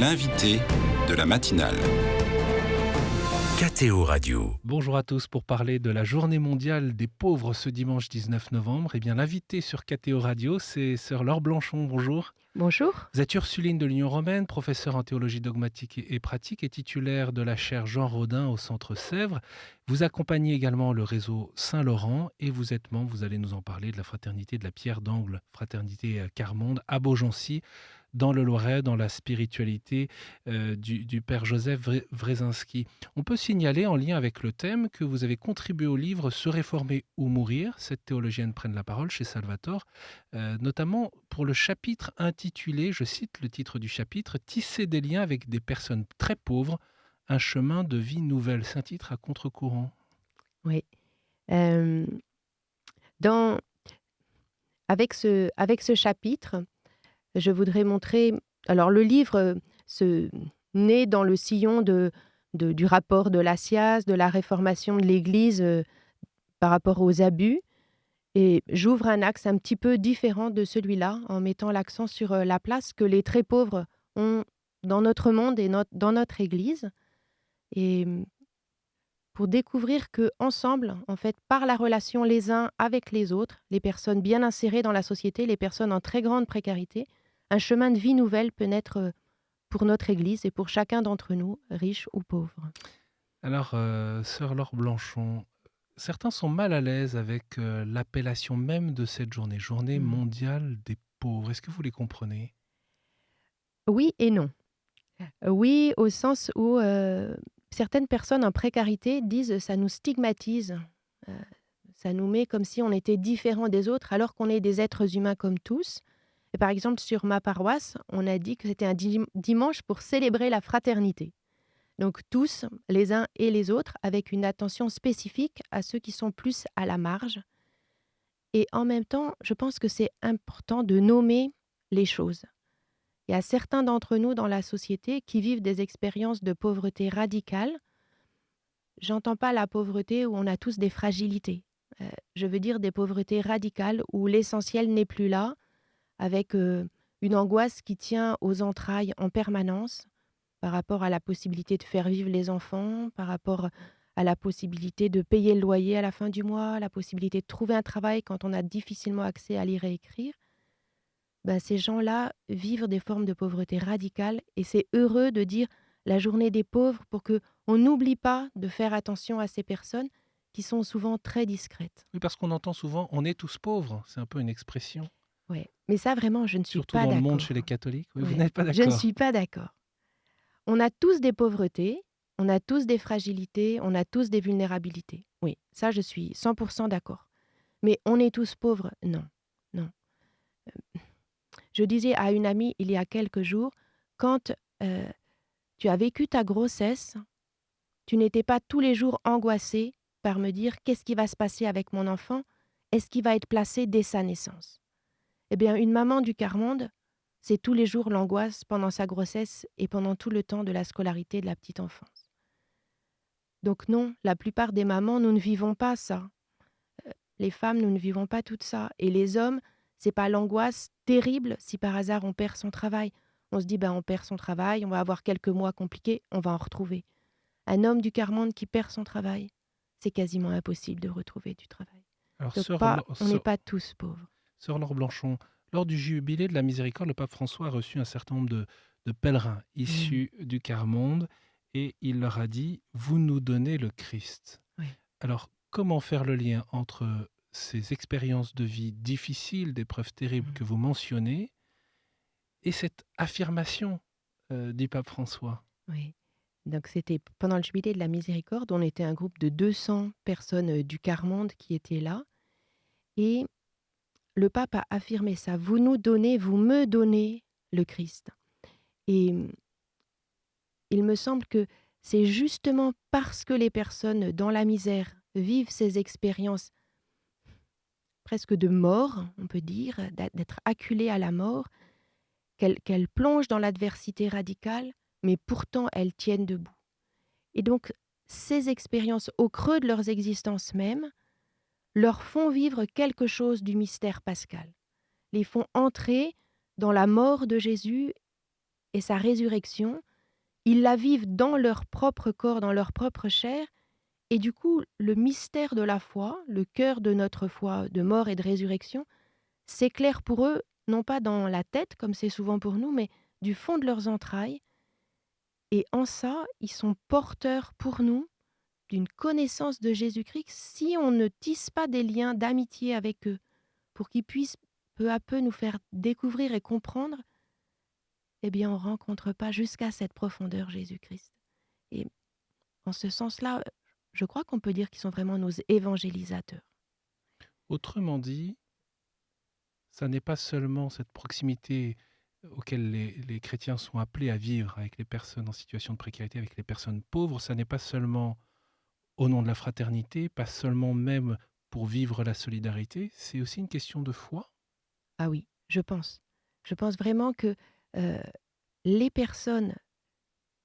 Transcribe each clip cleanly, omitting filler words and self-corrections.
L'invité de la matinale. KTO Radio. Bonjour à tous. Pour parler de la journée mondiale des pauvres ce dimanche 19 novembre, l'invité sur KTO Radio, c'est sœur Laure Blanchon. Bonjour. Bonjour. Vous êtes Ursuline de l'Union romaine, professeure en théologie dogmatique et pratique et titulaire de la chaire Jean Rodin au Centre Sèvres. Vous accompagnez également le réseau Saint-Laurent et vous êtes membre, vous allez nous en parler, de la fraternité de la Pierre d'Angle, fraternité Carmonde à Beaugency, dans le Loiret, dans la spiritualité du père Joseph Wrezinski. On peut signaler en lien avec le thème que vous avez contribué au livre Se réformer ou mourir, cette théologienne prenne la parole chez Salvatore, notamment pour le chapitre intitulé, je cite le titre du chapitre, Tisser des liens avec des personnes très pauvres, un chemin de vie nouvelle. C'est un titre à contre-courant. Oui. Euh, dans, avec ce chapitre, je voudrais montrer... Alors, le livre se naît dans le sillon du rapport de la SIAZ, de la réformation de l'Église par rapport aux abus. Et j'ouvre un axe un petit peu différent de celui-là, en mettant l'accent sur la place que les très pauvres ont dans notre monde et dans notre Église. Et pour découvrir que ensemble, en fait, par la relation les uns avec les autres, les personnes bien insérées dans la société, les personnes en très grande précarité, un chemin de vie nouvelle peut naître pour notre Église et pour chacun d'entre nous, riches ou pauvres. Alors, sœur Laure Blanchon, certains sont mal à l'aise avec l'appellation même de cette journée, journée mondiale des pauvres. Est-ce que vous les comprenez ? Oui et non. Oui, au sens où certaines personnes en précarité disent ça nous stigmatise, ça nous met comme si on était différent des autres alors qu'on est des êtres humains comme tous. Et par exemple, sur ma paroisse, on a dit que c'était un dimanche pour célébrer la fraternité. Donc tous, les uns et les autres, avec une attention spécifique à ceux qui sont plus à la marge. Et en même temps, je pense que c'est important de nommer les choses. Il y a certains d'entre nous dans la société qui vivent des expériences de pauvreté radicale. J'entends pas la pauvreté où on a tous des fragilités. Je veux dire des pauvretés radicales où l'essentiel n'est plus là, avec une angoisse qui tient aux entrailles en permanence par rapport à la possibilité de faire vivre les enfants, par rapport à la possibilité de payer le loyer à la fin du mois, la possibilité de trouver un travail quand on a difficilement accès à lire et écrire. Ces gens-là vivent des formes de pauvreté radicale et c'est heureux de dire la journée des pauvres pour qu'on n'oublie pas de faire attention à ces personnes qui sont souvent très discrètes. Oui, parce qu'on entend souvent « on est tous pauvres », c'est un peu une expression. Oui, mais ça vraiment, je ne suis Surtout pas dans d'accord. le monde chez les catholiques. Oui, Ouais. Vous n'êtes pas Je ne d'accord. suis pas d'accord. On a tous des pauvretés, on a tous des fragilités, on a tous des vulnérabilités. Oui, ça je suis 100% d'accord. Mais on est tous pauvres? Non, non. Je disais à une amie il y a quelques jours, quand tu as vécu ta grossesse, tu n'étais pas tous les jours angoissée par me dire qu'est-ce qui va se passer avec mon enfant? Est-ce qu'il va être placé dès sa naissance? Eh bien, une maman du quart-monde, c'est tous les jours l'angoisse pendant sa grossesse et pendant tout le temps de la scolarité de la petite enfance. Donc non, la plupart des mamans, nous ne vivons pas ça. Les femmes, nous ne vivons pas tout ça. Et les hommes, c'est pas l'angoisse terrible si par hasard on perd son travail. On se dit, on perd son travail, on va avoir quelques mois compliqués, on va en retrouver. Un homme du quart-monde qui perd son travail, c'est quasiment impossible de retrouver du travail. Alors, Donc on n'est pas tous pauvres. Sœur Laure Blanchon, lors du jubilé de la miséricorde, le pape François a reçu un certain nombre de pèlerins issus du quart-monde et il leur a dit « Vous nous donnez le Christ ». Oui. Alors, comment faire le lien entre ces expériences de vie difficiles, d'épreuves terribles que vous mentionnez, et cette affirmation du pape François? Oui. Donc c'était pendant le jubilé de la miséricorde, on était un groupe de 200 personnes du quart-monde qui étaient là. Et le pape a affirmé ça. Vous nous donnez, vous me donnez le Christ. Et il me semble que c'est justement parce que les personnes dans la misère vivent ces expériences presque de mort, on peut dire, d'être acculées à la mort, qu'elles plongent dans l'adversité radicale, mais pourtant elles tiennent debout. Et donc, ces expériences au creux de leurs existences même leur font vivre quelque chose du mystère pascal, les font entrer dans la mort de Jésus et sa résurrection, ils la vivent dans leur propre corps, dans leur propre chair, et du coup, le mystère de la foi, le cœur de notre foi de mort et de résurrection, s'éclaire pour eux, non pas dans la tête, comme c'est souvent pour nous, mais du fond de leurs entrailles. Et en ça, ils sont porteurs pour nous d'une connaissance de Jésus-Christ si on ne tisse pas des liens d'amitié avec eux, pour qu'ils puissent peu à peu nous faire découvrir et comprendre, eh bien, on ne rencontre pas jusqu'à cette profondeur Jésus-Christ. Et en ce sens-là, je crois qu'on peut dire qu'ils sont vraiment nos évangélisateurs. Autrement dit, ça n'est pas seulement cette proximité auquel les chrétiens sont appelés à vivre avec les personnes en situation de précarité, avec les personnes pauvres, ça n'est pas seulement au nom de la fraternité, pas seulement même pour vivre la solidarité, c'est aussi une question de foi. Ah oui, je pense. Je pense vraiment que euh, les personnes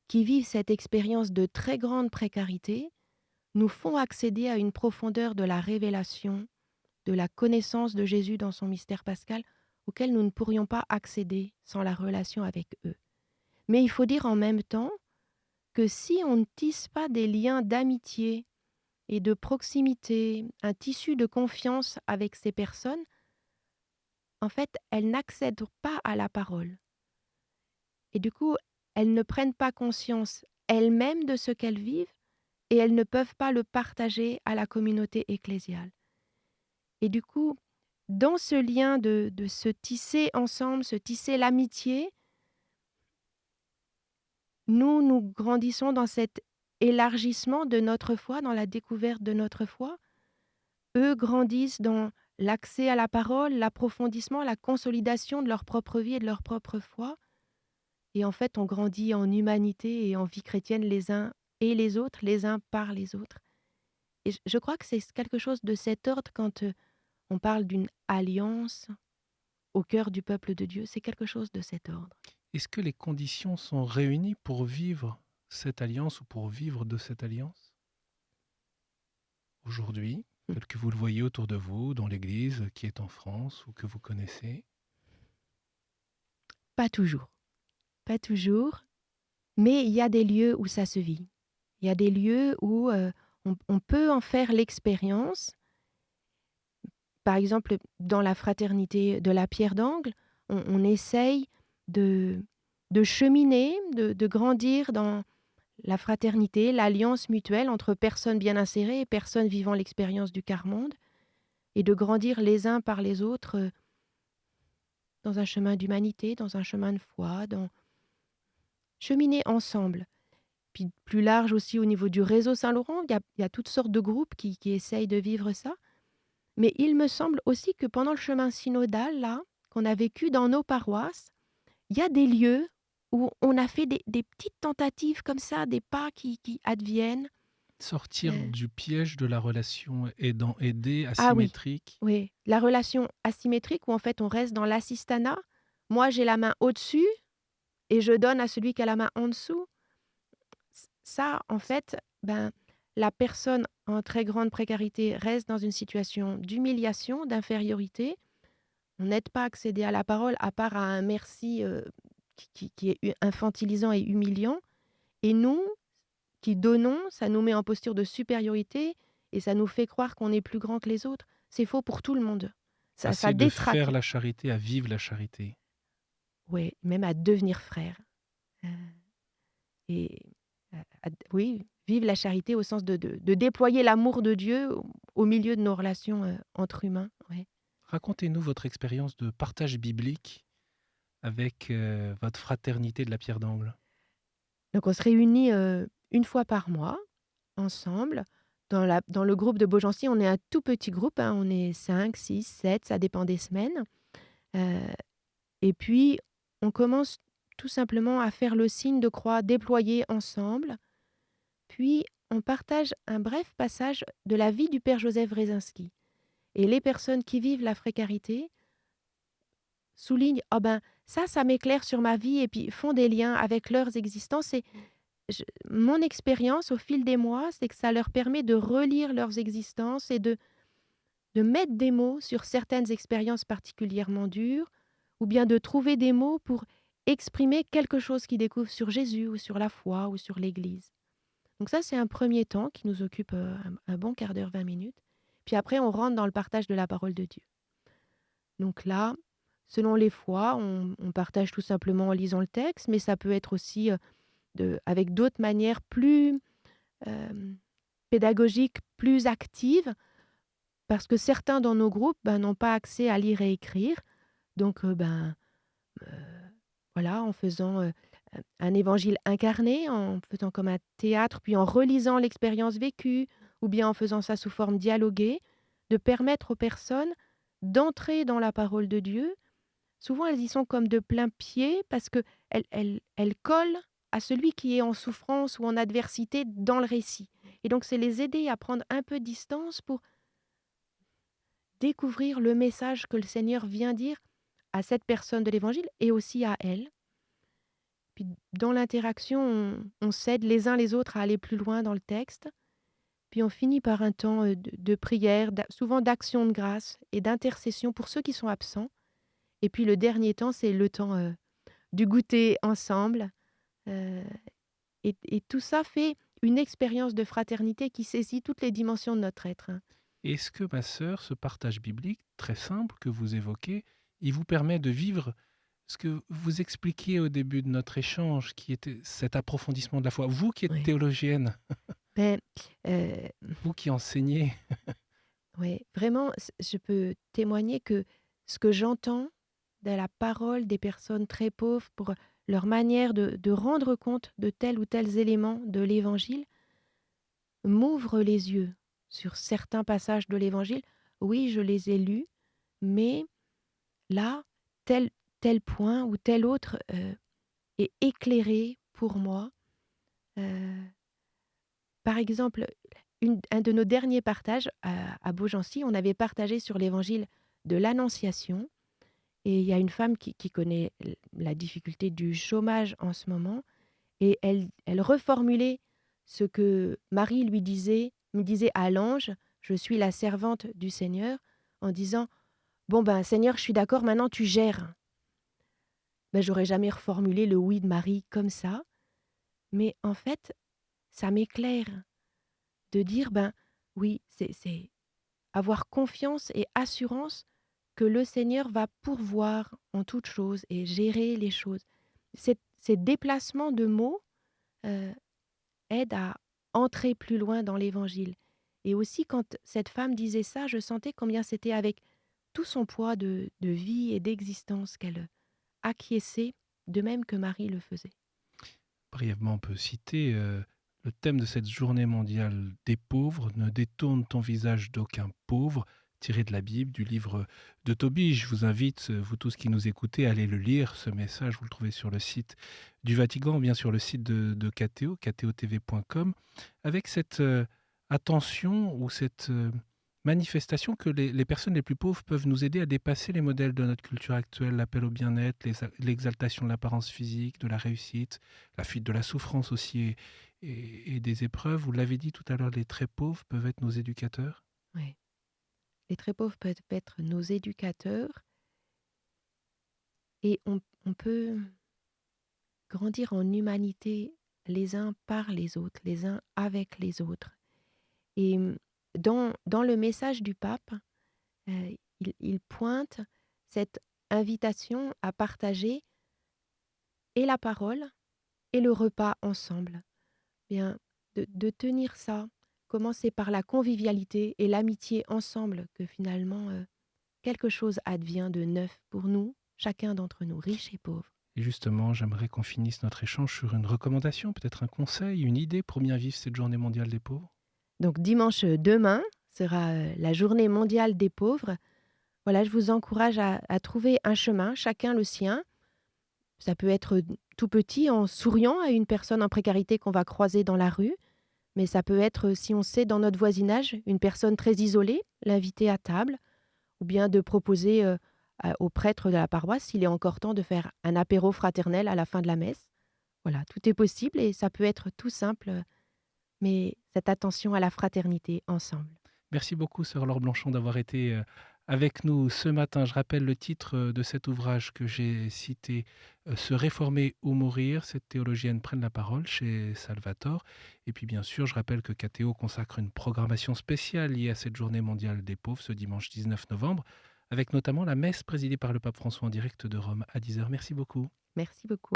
qui vivent cette expérience de très grande précarité nous font accéder à une profondeur de la révélation, de la connaissance de Jésus dans son mystère pascal, auquel nous ne pourrions pas accéder sans la relation avec eux. Mais il faut dire en même temps que si on ne tisse pas des liens d'amitié et de proximité, un tissu de confiance avec ces personnes, en fait, elles n'accèdent pas à la parole. Et du coup, elles ne prennent pas conscience elles-mêmes de ce qu'elles vivent et elles ne peuvent pas le partager à la communauté ecclésiale. Et du coup, dans ce lien de se tisser ensemble, se tisser l'amitié, nous grandissons dans cet élargissement de notre foi, dans la découverte de notre foi. Eux grandissent dans l'accès à la parole, l'approfondissement, la consolidation de leur propre vie et de leur propre foi. Et en fait, on grandit en humanité et en vie chrétienne les uns et les autres, les uns par les autres. Et je crois que c'est quelque chose de cet ordre quand on parle d'une alliance au cœur du peuple de Dieu. C'est quelque chose de cet ordre. Est-ce que les conditions sont réunies pour vivre cette alliance ou pour vivre de cette alliance aujourd'hui, tel que vous le voyez autour de vous, dans l'Église qui est en France ou que vous connaissez? Pas toujours. Pas toujours. Mais il y a des lieux où ça se vit. Il y a des lieux où on peut en faire l'expérience. Par exemple, dans la fraternité de la Pierre d'Angle, on essaye de cheminer, de grandir dans la fraternité, l'alliance mutuelle entre personnes bien insérées et personnes vivant l'expérience du quart-monde, et de grandir les uns par les autres dans un chemin d'humanité, dans un chemin de foi, cheminer ensemble. Puis plus large aussi au niveau du réseau Saint-Laurent, il y a toutes sortes de groupes qui essayent de vivre ça. Mais il me semble aussi que pendant le chemin synodal, là, qu'on a vécu dans nos paroisses, il y a des lieux où on a fait des petites tentatives comme ça, des pas qui adviennent. Sortir Euh, du piège de la relation aidant-aidé, ah oui, asymétrique. oui, la relation asymétrique où en fait on reste dans l'assistanat. Moi, j'ai la main au-dessus et je donne à celui qui a la main en dessous. Ça, en fait, la personne en très grande précarité reste dans une situation d'humiliation, d'infériorité. On n'aide pas à accéder à la parole à part à un merci qui est infantilisant et humiliant. Et nous, qui donnons, ça nous met en posture de supériorité et ça nous fait croire qu'on est plus grand que les autres. C'est faux pour tout le monde. Ça Passer de faire détraque. la charité à vivre la charité. Oui, même à devenir frère. Euh, et oui, vivre la charité au sens de déployer l'amour de Dieu au milieu de nos relations entre humains. Ouais. Racontez-nous votre expérience de partage biblique avec votre fraternité de la Pierre d'Angle. Donc on se réunit une fois par mois, ensemble. Dans le groupe de Beaugency, on est un tout petit groupe, hein, on est 5, 6, 7, ça dépend des semaines. Euh, et puis, on commence tout simplement à faire le signe de croix déployé ensemble. Puis, on partage un bref passage de la vie du Père Joseph Wresinski. Et les personnes qui vivent la précarité soulignent « Ah ben, ça m'éclaire sur ma vie » et puis font des liens avec leurs existences. Et mon expérience au fil des mois, c'est que ça leur permet de relire leurs existences et de mettre des mots sur certaines expériences particulièrement dures ou bien de trouver des mots pour exprimer quelque chose qu'ils découvrent sur Jésus ou sur la foi ou sur l'Église. Donc ça, c'est un premier temps qui nous occupe un bon quart d'heure, 20 minutes. Puis après, on rentre dans le partage de la parole de Dieu. Donc là, selon les fois, on partage tout simplement en lisant le texte, mais ça peut être aussi avec d'autres manières plus euh, pédagogiques, plus actives, parce que certains dans nos groupes n'ont pas accès à lire et écrire. Donc, voilà, en faisant un évangile incarné, en faisant comme un théâtre, puis en relisant l'expérience vécue, ou bien en faisant ça sous forme dialoguée, de permettre aux personnes d'entrer dans la parole de Dieu. Souvent, elles y sont comme de plein pied parce qu'elles collent à celui qui est en souffrance ou en adversité dans le récit. Et donc, c'est les aider à prendre un peu de distance pour découvrir le message que le Seigneur vient dire à cette personne de l'Évangile et aussi à elle. Puis dans l'interaction, on s'aide les uns les autres à aller plus loin dans le texte. Puis on finit par un temps de prière, souvent d'action de grâce et d'intercession pour ceux qui sont absents. Et puis le dernier temps, c'est le temps du goûter ensemble. Euh, et tout ça fait une expérience de fraternité qui saisit toutes les dimensions de notre être, hein. Est-ce que, ma sœur, ce partage biblique très simple que vous évoquez, il vous permet de vivre ce que vous expliquiez au début de notre échange, qui était cet approfondissement de la foi? Vous qui êtes Oui. théologienne, Ben, euh, vous qui enseignez, ouais, vraiment, je peux témoigner que ce que j'entends de la parole des personnes très pauvres pour leur manière de rendre compte de tels ou tels éléments de l'Évangile m'ouvre les yeux sur certains passages de l'Évangile. Oui, je les ai lus, mais là, tel, tel point ou tel autre est éclairé pour moi. Euh, Par exemple, un de nos derniers partages à Beaugency, on avait partagé sur l'évangile de l'Annonciation. Et il y a une femme qui connaît la difficulté du chômage en ce moment. Et elle reformulait ce que Marie me disait à l'ange, je suis la servante du Seigneur, en disant, bon ben Seigneur, je suis d'accord, maintenant tu gères. Ben, j'aurais jamais reformulé le oui de Marie comme ça. Mais en fait, ça m'éclaire de dire, ben oui, c'est avoir confiance et assurance que le Seigneur va pourvoir en toutes choses et gérer les choses. Ces déplacements de mots euh, aident à entrer plus loin dans l'Évangile. Et aussi, quand cette femme disait ça, je sentais combien c'était avec tout son poids de vie et d'existence qu'elle acquiesçait, de même que Marie le faisait. brièvement on peut citer le thème de cette journée mondiale des pauvres, ne détourne ton visage d'aucun pauvre, tiré de la Bible, du livre de Tobie. Je vous invite, vous tous qui nous écoutez, à aller le lire. Ce message, vous le trouvez sur le site du Vatican, ou bien sur le site de KTO, ktotv.com, avec cette attention ou cette manifestation que les personnes les plus pauvres peuvent nous aider à dépasser les modèles de notre culture actuelle, l'appel au bien-être, l'exaltation de l'apparence physique, de la réussite, la fuite de la souffrance aussi et des épreuves. Vous l'avez dit tout à l'heure, les très pauvres peuvent être nos éducateurs. Ouais. Les très pauvres peuvent être nos éducateurs et on peut grandir en humanité les uns par les autres, les uns avec les autres. Et dans le message du pape, il pointe cette invitation à partager et la parole et le repas ensemble. Bien, de tenir ça, commencer par la convivialité et l'amitié ensemble, que finalement quelque chose advient de neuf pour nous, chacun d'entre nous, riches et pauvres. Et justement, j'aimerais qu'on finisse notre échange sur une recommandation, peut-être un conseil, une idée pour bien vivre cette journée mondiale des pauvres. Donc dimanche demain sera la journée mondiale des pauvres. Voilà, je vous encourage à trouver un chemin, chacun le sien. Ça peut être tout petit en souriant à une personne en précarité qu'on va croiser dans la rue, mais ça peut être, si on sait dans notre voisinage, une personne très isolée, l'inviter à table, ou bien de proposer au prêtre de la paroisse, s'il est encore temps, de faire un apéro fraternel à la fin de la messe. Voilà, tout est possible et ça peut être tout simple, mais cette attention à la fraternité ensemble. Merci beaucoup, sœur Laure Blanchon, d'avoir été avec nous ce matin. Je rappelle le titre de cet ouvrage que j'ai cité, Se réformer ou mourir. Cette théologienne prenne la parole chez Salvatore. Et puis bien sûr, je rappelle que KTO consacre une programmation spéciale liée à cette journée mondiale des pauvres ce dimanche 19 novembre, avec notamment la messe présidée par le pape François en direct de Rome à 10 heures. Merci beaucoup. Merci beaucoup.